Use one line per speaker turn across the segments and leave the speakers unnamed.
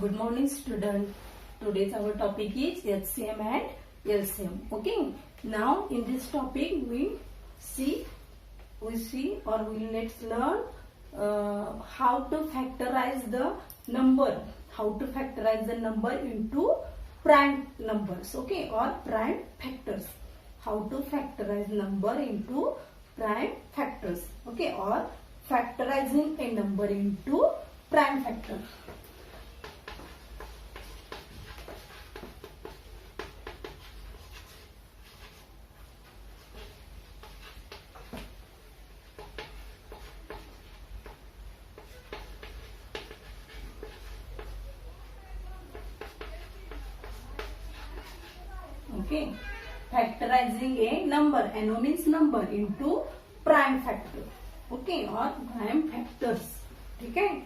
Good morning, student. Today's our topic is HCM and LCM. Okay. Now in this topic we'll let's learn how to factorize the number. How to factorize the number into prime numbers. Okay, or prime factors. How to factorize number into prime factors. Okay, or factorizing a number into prime factor. Okay, factorizing a number, NO means number, into prime factor. Okay, or prime factors. Okay.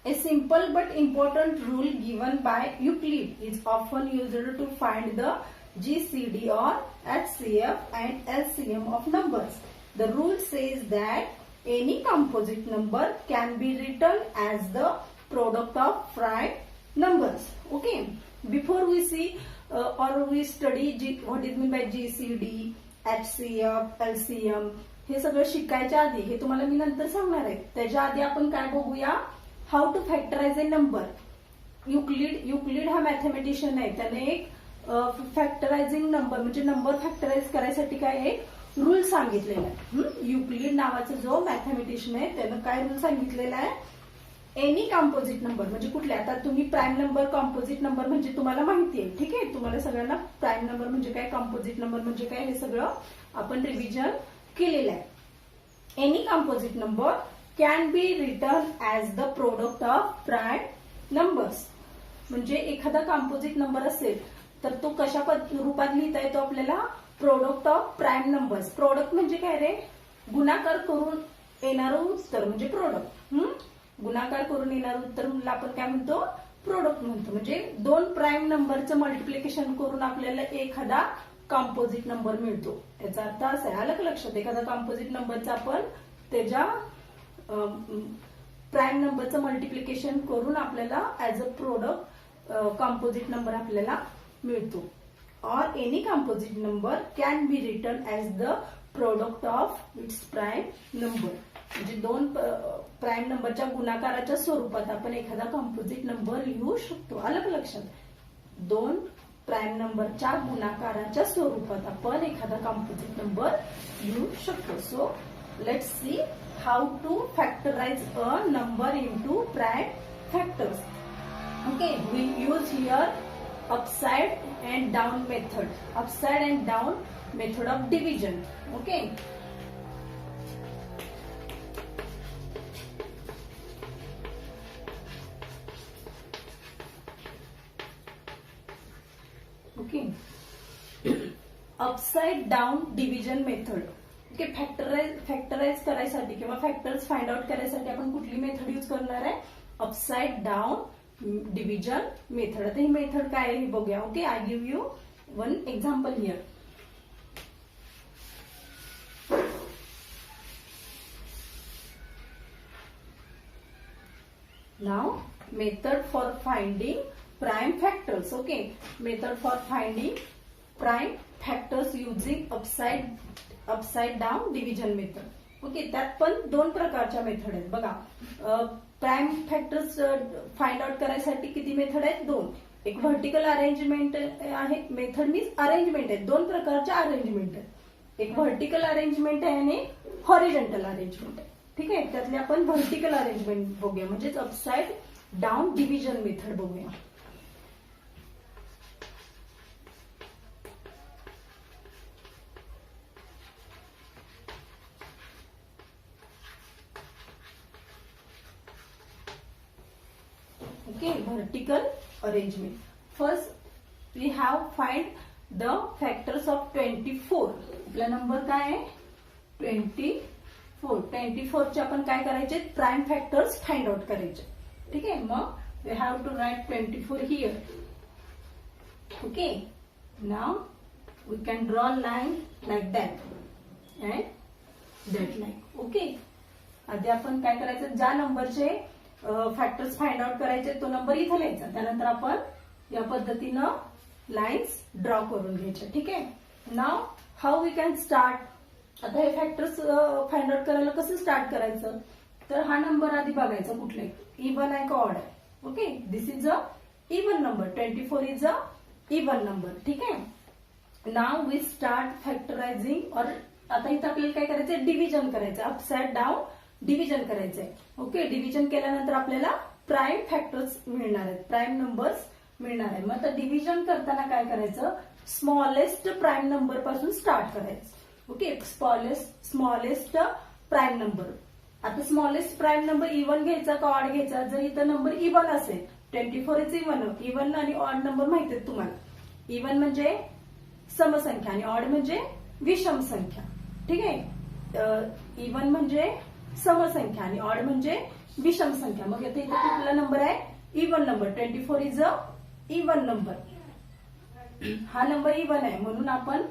A simple but important rule given by Euclid is often used to find the GCD or HCF and LCM of numbers. The rule says that any composite number can be written as the product of prime numbers. Okay. Before we see or we study what is mean by GCD, HCF, LCM, हे सगळं शिकायच्या आधी हे तुम्हाला मी नंतर सांगणार आहे. त्याच्या आधी आपण काय बघूया, how to factorize a number. Euclid हा मॅथमॅटिशियन आहे. त्याने एक फॅक्टरायझिंग नंबर म्हणजे नंबर फॅक्टराइज करायसाठी काय एक रूल सांगितलेला आहे. युक्लिड नावाचा जो मॅथमॅटिशियन आहे त्यानं काय रूल सांगितलेला आहे, एनी कॉम्पोजिट नंबर म्हणजे कुठले, आता तुम्ही प्राईम नंबर कॉम्पोजिट नंबर म्हणजे तुम्हाला माहिती आहे. ठीक आहे, तुम्हाला सगळ्यांना प्राईम नंबर म्हणजे काय, कॉम्पोजिट नंबर म्हणजे काय, हे सगळं आपण रिव्हिजन केलेलं आहे. Any composite number can be return as the product of prime numbers. म्हणजे एखादा कॉम्पोजिट नंबर असेल तर तो कशा रूपात लिहिता येतो आपल्याला, product of prime numbers. Product म्हणजे काय रे, गुणाकार करून येणारं उत्तर म्हणजे प्रोडक्ट. गुणाकार करून येणारं उत्तर आपण काय म्हणतो, प्रोडक्ट म्हणतो. म्हणजे दोन प्राईम नंबरचं मल्टिप्लिकेशन करून आपल्याला एखादा कॉम्पोजिट नंबर मिळतो. याचा अर्थ असा आहे, आलं लक्षात, एखादा कॉम्पोजिट नंबरचा आपण त्याच्या प्राईम नंबरचं मल्टिप्लिकेशन करून आपल्याला as a product composite number आपल्याला मिळतो. और any composite number can be return as the product of its prime number. म्हणजे दोन प्राईम नंबरच्या गुणाकाराच्या स्वरूपात आपण एखादा कॉम्पोजिट नंबर लिहू शकतो. आलं लक्षात, दोन प्राईम नंबरच्या गुणाकाराच्या स्वरूपात आपण एखादा कॉम्पोजिट नंबर लिहू शकतो. So let's see how to factorize a number into prime factors. Okay, we use here upside and down method. Upside and down method of division. Okay, okay, upside down division method. Okay, factorize करायसाठी किंवा factors find out करायसाठी आपण कुठली method use करणार आहे, upside down division method. आता ही method काय आहे हे बघूया. Okay, I give you one example here. Now method for finding prime factors. Okay, method for finding prime factors using upside down division method. Okay, त्यात पण दोन प्रकारच्या मेथड आहेत बघा. प्राईम फॅक्टर्स फाइंड आउट करायसाठी किती मेथड आहेत, दोन. एक व्हर्टिकल अरेंजमेंट आहे, मेथड मीन्स अरेंजमेंट आहे. दोन प्रकारच्या अरेंजमेंट आहेत, एक व्हर्टिकल अरेंजमेंट आहे आणि हॉरिझॉन्टल अरेंजमेंट आहे. ठीक आहे, त्यातले आपण व्हर्टिकल अरेंजमेंट बघूया, म्हणजेच अपसाइड डाउन डिव्हिजन मेथड बघूया. Okay, vertical arrangement. First we have find the factors of 24. आपला नंबर काय आहे, 24. 24 चे आपण काय करायचे, प्राईम फॅक्टर्स फाइंड आउट करायचे. ठीक आहे, मग we have to write 24 here. Okay, now we can draw line like that and that line. Okay, आधी आपण काय करायचं, ज्या नंबरचे फॅक्टर्स फाइंड आउट करायचे, तो नंबर इथं लिहायचा. त्यानंतर आपण या पद्धतीनं लाईन्स ड्रॉ करून घ्यायच्या. ठीक आहे. नाव हाऊ वी कॅन स्टार्ट. आता हे फॅक्टर्स फाइंड आउट करायला कसं स्टार्ट करायचं, तर हा नंबर आधी बघायचा कुठला इव्हन आहे का ऑड आहे. Okay, this is a even number. 24 is a even number. ठीक आहे. Now we start फॅक्टरायझिंग. और आता इथं आपल्याला काय करायचंय, डिव्हिजन करायचं, अपसाइड डाऊन डिव्हिजन करायचंय. ओके, डिव्हिजन केल्यानंतर आपल्याला प्राईम फॅक्टर्स मिळणार आहेत, प्राईम नंबर्स मिळणार आहे. मग आता डिव्हिजन करताना काय करायचं, स्मॉलेस्ट प्राईम नंबर पासून स्टार्ट करायचं. Okay, smallest prime number. आता स्मॉलेस्ट प्राईम नंबर इव्हन घ्यायचा का ऑड घ्यायचा. जर इथं नंबर इव्हन असेल, 24 इज इव्हन आणि ऑड नंबर माहिती आहेत तुम्हाला. इव्हन म्हणजे समसंख्या आणि ऑड म्हणजे विषम संख्या. ठीक आहे. इव्हन म्हणजे समसंख्या आणि ऑड म्हणजे विषम संख्या. मग इथे कुठला नंबर आहे, even number. 24 is a even number. हा नंबर इव्हन आहे म्हणून आपण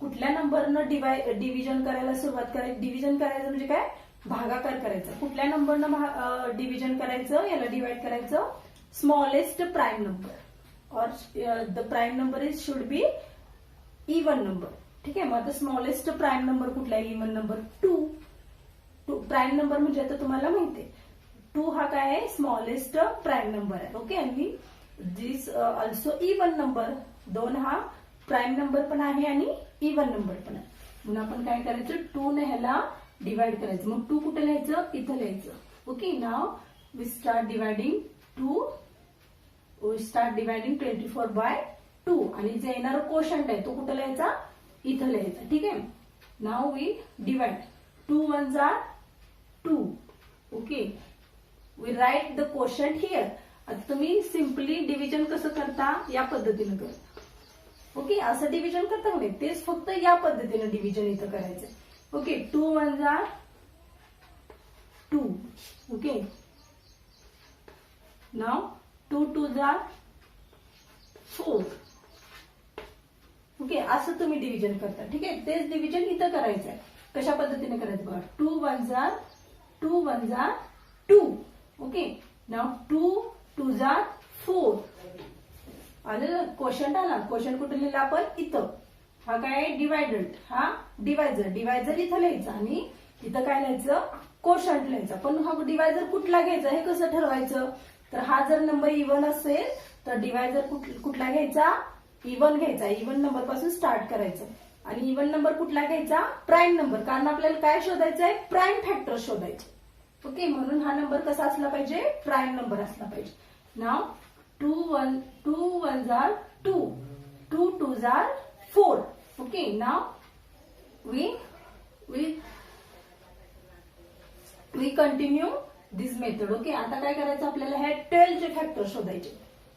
कुठल्या नंबरनं डिव्हिजन करायला सुरुवात करायची. डिव्हिजन करायचं म्हणजे काय, भागाकार करायचा. कुठल्या नंबरनं डिव्हिजन करायचं, याला डिवाइड करायचं, स्मॉलेस्ट प्राईम नंबर और the prime number is should be even number. ठीक आहे. मग आता स्मॉलेस्ट प्राईम नंबर कुठला आहे, इव्हन नंबर 2. प्राईम नंबर म्हणजे आता तुम्हाला माहिती आहे 2 हा काय आहे, स्मॉलेस्ट प्राईम नंबर आहे. ओके, आणि दिस ऑल्सो इव्हन नंबर. 2 हा प्राईम नंबर पण आहे आणि इव्हन नंबर पण आहे. म्हणून आपण काय करायचं, 2 ने ह्याला डिवाइड करायचं. मग 2 कुठे लिहायचं, इथं लिहायचं. Okay, now we start dividing 2. We start dividing 24 by 2. आणि जे येणारा कोशंट आहे तो कुठे लिहायचा, इथं लिहायचा. ठीक आहे. Now we divide. 2 1s are 2. Okay, we write the quotient here. आता तुम्ही सिम्पली डिव्हिजन कसं करता, या पद्धतीनं करता. ओके, असं डिव्हिजन करता नाही, तेच फक्त या पद्धतीनं डिव्हिजन इथं करायचं. Okay, 2 1s are 2. Okay, now 2 2s are 4. Okay, असं तुम्ही डिव्हिजन करता. ठीक आहे. तेच डिव्हिजन इथं करायचं आहे. कशा पद्धतीने करायचं बघा. 2 1s are 2. Okay, now 2 2s are 4. आलं क्वेश्चन आला. क्वेश्चन कुठे लिहिलं आपण, इथं. हा काय डिवायडंट, हा डिवायझर. डिवायझर इथं लिहायचं आणि इथं काय लिहायचं, क्वोशंट लिहायचं. पण हा डिवायझर कुठला घ्यायचा हे कसं ठरवायचं, तर हा जर नंबर इव्हन असेल तर डिवायझर कुठला घ्यायचा, इव्हन घ्यायचा. इव्हन नंबर पासून स्टार्ट करायचं. आणि इव्हन नंबर कुठला घ्यायचा, प्राईम नंबर. कारण आपल्याला काय शोधायचं आहे, प्राईम फॅक्टर शोधायचे. ओके, म्हणून हा नंबर कसा असला पाहिजे, प्राईम नंबर असला पाहिजे. नाव 2 1s are 2. 2 2s are 4. Okay, now we continue this method. Okay, आता काय करायचं आपल्याला, हे 12 चे फॅक्टर शोधायचे.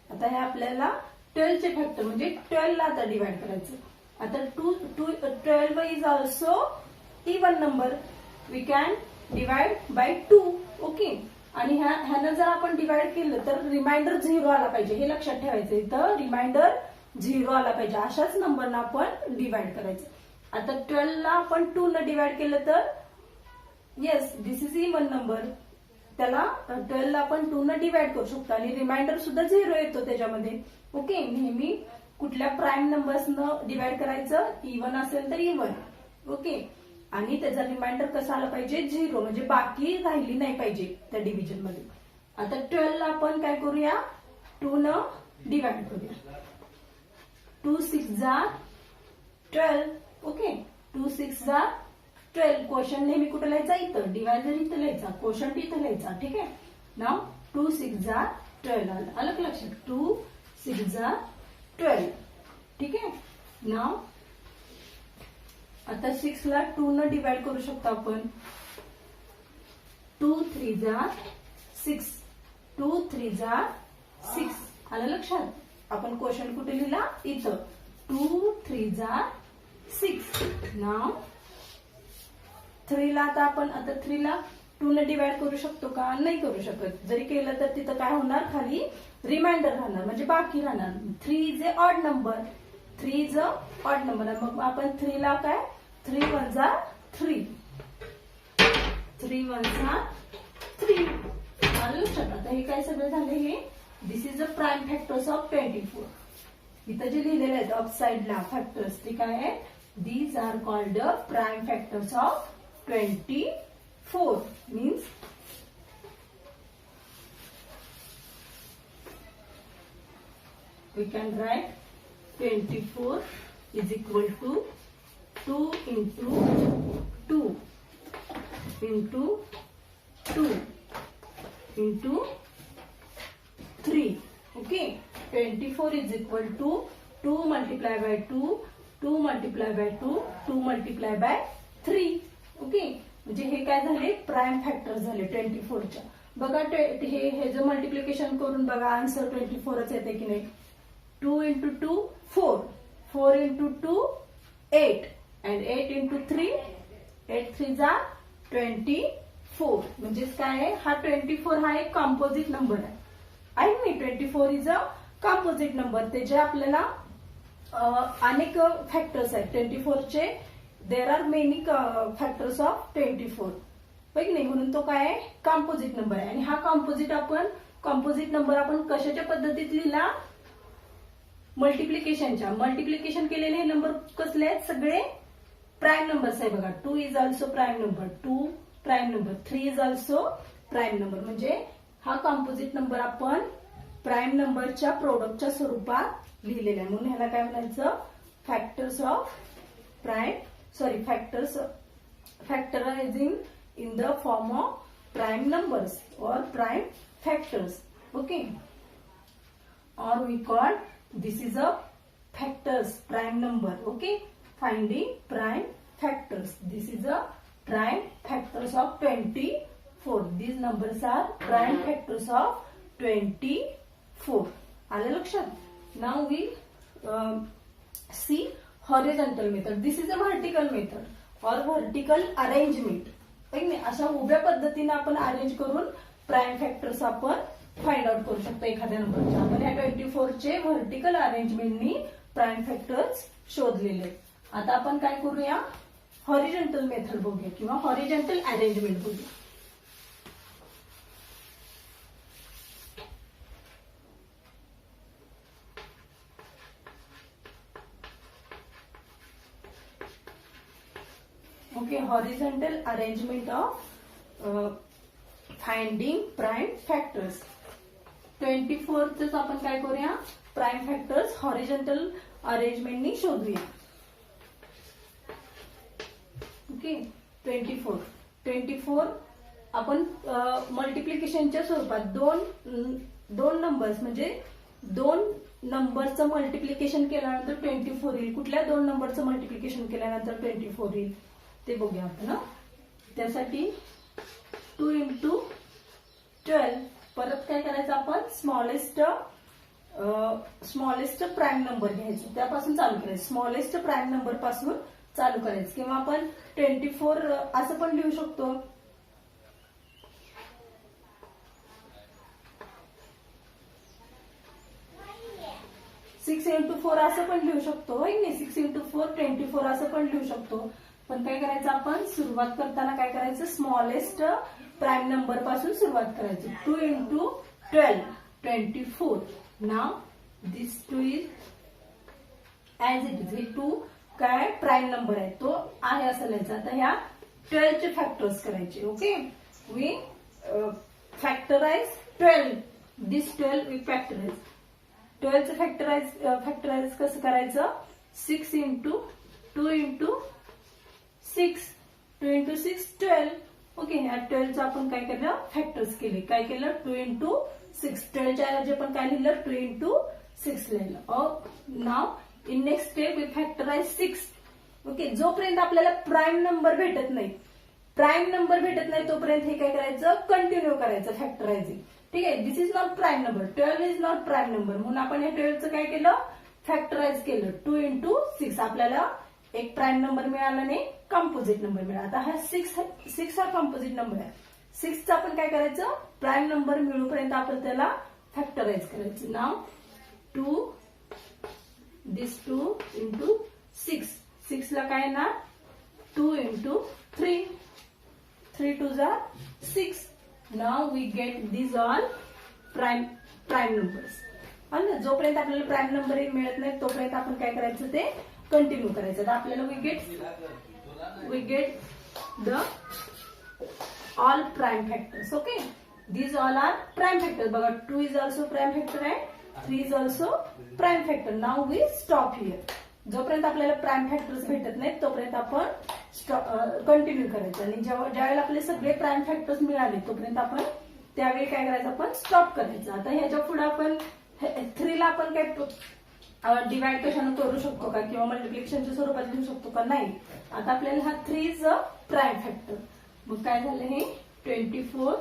आता हे आपल्याला 12 चे फॅक्टर म्हणजे 12 ला आता डिवाइड करायचं. आता 12 is also even number. We can divide by 2. Okay, आणि ह्यानं जर आपण डिवाइड केलं तर रिमाइंडर 0 आला पाहिजे, हे लक्षात ठेवायचं. इथं रिमाइंडर 0 आला पाहिजे. अशाच नंबरना आपण डिवाइड करायचं. आता 12 ला आपण 2 न डिवाइड केलं तर yes, this is even number. त्याला 12 ला आपण 2 न डिवाइड करू शकतो आणि रिमाइंडर सुद्धा 0 येतो त्याच्यामध्ये. ओके, नेहमी कुठल्या प्राईम नंबर्सनं डिवाइड करायचं, इव्हन असेल तर इव्हन. ओके, आणि त्याचा रिमाइंडर कसा आला पाहिजे, 0, म्हणजे बाकी राहिली नाही पाहिजे त्या डिव्हिजन मध्ये. आता 12 ला आपण काय करूया, 2 न डिवाइड करूया. 2 6s are 12. Okay, 2 6s are 12. Quotient नेहमी कुठे लिहायचा, इथं. डिवायझर इथं लिहायचा, क्वोशंट इथं लिहायचा. ठीक आहे. नाव 2 6s are 12. आलं का लक्षात, 2 6s are 12. ठीक आहे. नाव आता 6 ला 2 न डिवाइड करू शकतो आपण. 2 3s are 6. 2 3s are 6. आलं लक्षात. आपण क्वेश्चन कुठे लिहिला, इथं. 2 3s are 6. नाव 3 ला आता 3 ला 2 न डिवाइड करू शकतो का, नाही करू शकत. जरी केलं तर तिथं काय होणार, खाली रिमाइंडर राहणार, म्हणजे बाकी राहणार. 3 is a odd number. 3 is a odd number. मग आपण 3 ला काय, 3 1s are 3. 3 1s are 3. आलं लक्षात. आता हे काय सगळं झालं, हे this is a prime factors of 24. इथं जे लिहिलेले आहेत अप साइडला फॅक्टर्स, ते काय आहे, these are called the prime factors of 24. Means we can write 24 is equal to 2 into 2 into 2 into 3. Okay, 24 is equal to 2 multiplied by 2, 2 multiplied by 2, 2 multiplied by 3. Okay, म्हणजे हे काय झाले, प्राईम फॅक्टर झाले 24च्या. बघा हे जर मल्टिप्लिकेशन करून बघा, आन्सर 24च येते की नाही. 2 into 2 4, 4 into 2 8, and 8 into 3 8 3 जा 24. म्हणजेच काय आहे, हा 24 हा एक कॉम्पोजिट नंबर आहे नाही. 24 इज अ कॉम्पोजिट नंबर. ते जे आपल्याला अनेक फॅक्टर्स आहेत 24चे. There are many factors of 24, की नाही. म्हणून तो काय आहे, कॉम्पोजिट नंबर आहे. आणि हा कॉम्पोजिट नंबर आपण कशाच्या पद्धतीत लिहिला, मल्टिप्लिकेशनच्या. मल्टिप्लिकेशन केलेले हे नंबर कसले आहेत, सगळे प्राईम नंबर्स आहे बघा. 2 is also prime number, 2 prime number, 3 is also prime number. म्हणजे हा कॉम्पोजिट नंबर आपण प्राईम नंबरच्या प्रोडक्टच्या स्वरूपात लिहिलेला आहे. म्हणून ह्याला काय म्हणायचं, factors of prime, sorry factorizing in the form of prime numbers और प्राईम फॅक्टर्स. ओके, और we call this is a factors prime number. Okay, finding prime factors. This is a prime factors of 24. These numbers are prime factors of 24. आलं लक्षात. Now we see horizontal method. This is a vertical method or vertical arrangement. अशा उभ्या पद्धतीने आपण arrange करून prime factors आपण find out करू शकतो एखाद्या नंबरच्या. आपण या 24चे व्हर्टिकल अरेंजमेंटनी प्राईम फॅक्टर्स शोधलेले. आता आपण काय करूया, हॉरिझॉन्टल मेथड बघूया किंवा हॉरिझॉन्टल अरेंजमेंट बघूया. Okay, horizontal arrangement of finding prime factors. 24च आपण काय करूया, प्राईम फॅक्टर्स हॉरिझॉन्टल अरेंजमेंटनी शोधूया. ओके, 24 आपण मल्टिप्लिकेशनच्या स्वरूपात दोन नंबर्स म्हणजे 2 नंबरचं मल्टिप्लिकेशन केल्यानंतर 24 येईल. कुठल्या 2 नंबरचं मल्टिप्लिकेशन केल्यानंतर 24 येईल ते बघूया आपण. त्यासाठी 2 into 12. परत काय करायचं, आपण स्मॉलेस्ट प्राईम नंबर घ्यायचं, त्यापासून चालू करायचं. स्मॉलेस्ट प्राईम नंबर पासून चालू करायचं. किंवा आपण 24 असं पण लिहू शकतो. सिक्स इंटू 4 असं पण लिहू शकतो. 6 into 4 24 असं पण लिहू शकतो. पण काय करायचं, आपण सुरुवात करताना काय करायचं, स्मॉलेस्ट प्राईम नंबर पासून सुरुवात करायची. 2 into 12 24. Now this 2 is as it is. हे 2 काय प्राईम नंबर आहे, तो आहे असं लिहायचं. आता ह्या 12 चे फॅक्टर्स करायचे. Okay, we factorize 12. This 12 we factorize. 12 चे फॅक्टराइज कसं करायचं, 6 into 2 into 6. 2 into 6 12. ओके, ह्या 12चं आपण काय केलं, फॅक्टर्स केले. काय केलं, 2 into 6. 12च्या ऐवजी आपण काय लिहिलं, 2 into 6 लिहिलं. Now in next step we factorize 6. Okay, जोपर्यंत आपल्याला प्राईम नंबर भेटत नाही तोपर्यंत हे काय करायचं, कंटिन्यू करायचं फॅक्टरायझिंग. ठीक आहे, this is not prime number, 12 is not prime number. म्हणून आपण या 12चं काय केलं, फॅक्टराइज केलं. 2 into 6. आपल्याला एक प्राईम नंबर मिळाला नाही, कॉम्पोजिट नंबर मिळाला. आता हा 6 हा कॉम्पोजिट नंबर आहे. 6चं आपण काय करायचं, प्राईम नंबर मिळूपर्यंत आपण त्याला फॅक्टराइज करायचं. नाव 2 दिस 2 into 6. 6 ला काय ना 2 into 3. 3 2 जा 6. Now we get these all prime numbers. आणि जोपर्यंत आपल्याला प्राईम नंबर मिळत नाही तोपर्यंत आपण काय करायचं ते कंटिन्यू करायचं. तर आपल्याला we get the all prime factors. Okay, these all are prime factors. बघा 2 is also prime factor and 3 is also prime factor. Now we stop here. जोपर्यंत आपल्याला प्राईम फॅक्टर्स भेटत नाहीत तोपर्यंत आपण कंटिन्यू करायचं. आणि ज्यावेळेला आपले सगळे प्राईम फॅक्टर्स मिळाले तोपर्यंत आपण त्यावेळी काय करायचं, आपण स्टॉप करायचं. आता ह्याच्या पुढे आपण 3 ला आपण काय डिवाइड कशानं करू शकतो का किंवा मल्टिप्लिकेशनच्या स्वरूपात लिहू शकतो का, नाही. आता आपल्याला हा 3 इज अ प्राईम फॅक्टर. मग काय झालं, हे 24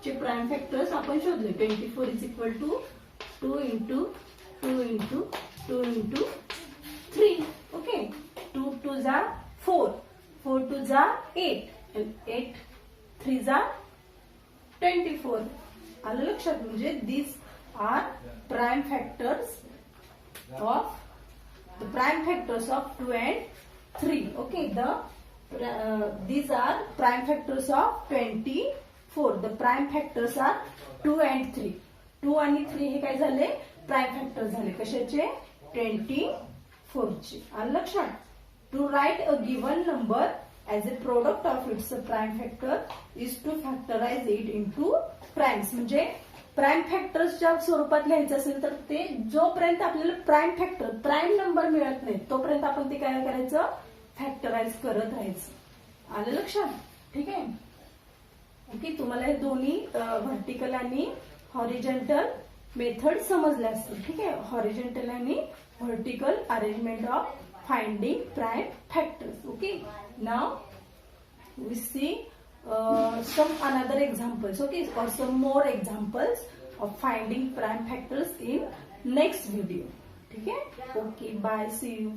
चे प्राईम फॅक्टर्स आपण शोधले. 24 is equal to 2 into 2 into 2 into 3. Okay, 2 2 जा 4, 4 2 जा 8, 8 3 जा 24. आलं लक्षात. म्हणजे these are prime factors of 2 and 3. Okay, these are prime factors of 24. The prime factors are 2 and 3. 2 आणि 3 हे काय झाले, प्राईम फॅक्टर झाले. कशाचे, 24 चे. आलं लक्षात. To write a given number as a product of its prime factor is to factorize it into primes. म्हणजे प्राईम फॅक्टर्सच्या स्वरूपात लिहायचं असेल तर ते जोपर्यंत आपल्याला प्राईम नंबर मिळत नाही तोपर्यंत आपण ते काय करायचं, फॅक्टराइज करत राहायचं. आलं लक्षात. ठीक आहे. ओके, तुम्हाला हे दोन्ही व्हर्टिकल आणि हॉरिझॉन्टल मेथड समजले असतील. ठीक आहे. हॉरिझॉन्टल आणि vertical arrangement of finding prime factors. Okay, now we see some another examples. Okay, or some more examples of finding prime factors in next video. Okay, bye, see you.